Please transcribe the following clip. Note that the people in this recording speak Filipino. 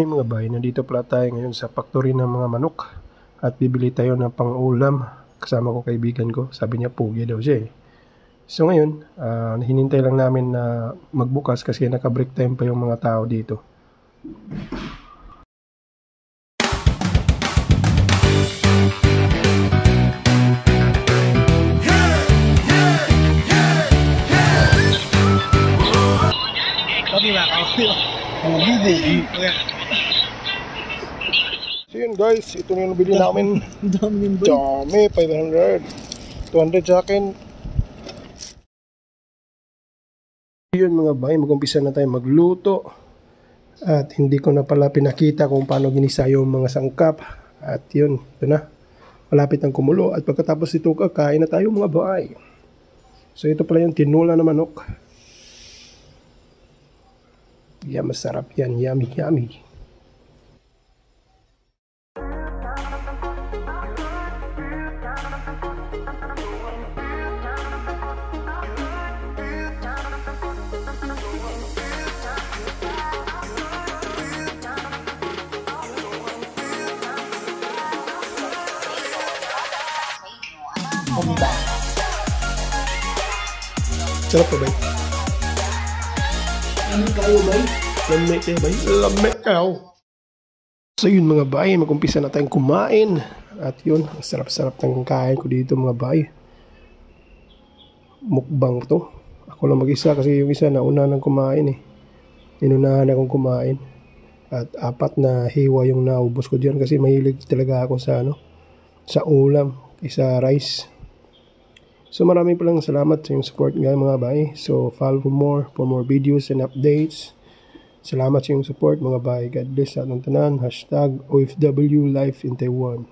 Mga bay, nandito pala tayo ngayon sa factory ng mga manok at bibili tayo ng pang-ulam. Kasama ko kaibigan ko, sabi niya pugi daw siya eh. So ngayon, hinintay lang namin na magbukas kasi naka-break time pa yung mga tao dito. So yun guys, ito na yung nabili namin. Dami, 500. 200 sa akin. Yun mga bay, mag-umpisa na tayo magluto. At hindi ko na pala pinakita kung paano ginisa yung mga sangkap. At yun, ito na. Malapit ng kumulo. At pagkatapos ito, kakain na tayo mga bay. So ito pala yung tinula na manok. Yeah, masarap yan. Yummy, yummy. Sarap pa ba? Lamig kayo ba? Lamig kayo ba? Lamig kayo! So yun mga bay, mag-umpisa na tayong kumain. At yun, ang sarap-sarap ng kain ko dito mga bay. Mukbang to. Ako lang mag-isa kasi yung isa nauna nang kumain eh. Inunahan akong kumain. At 4 na hiwa yung naubos ko dyan kasi mahilig talaga ako sa sa ulam, sa rice. So maraming palang salamat sa yung support nga mga bay. So follow for more videos and updates. Salamat sa yung support mga bay. God bless sa atong tanan. #OFW Life in Taiwan.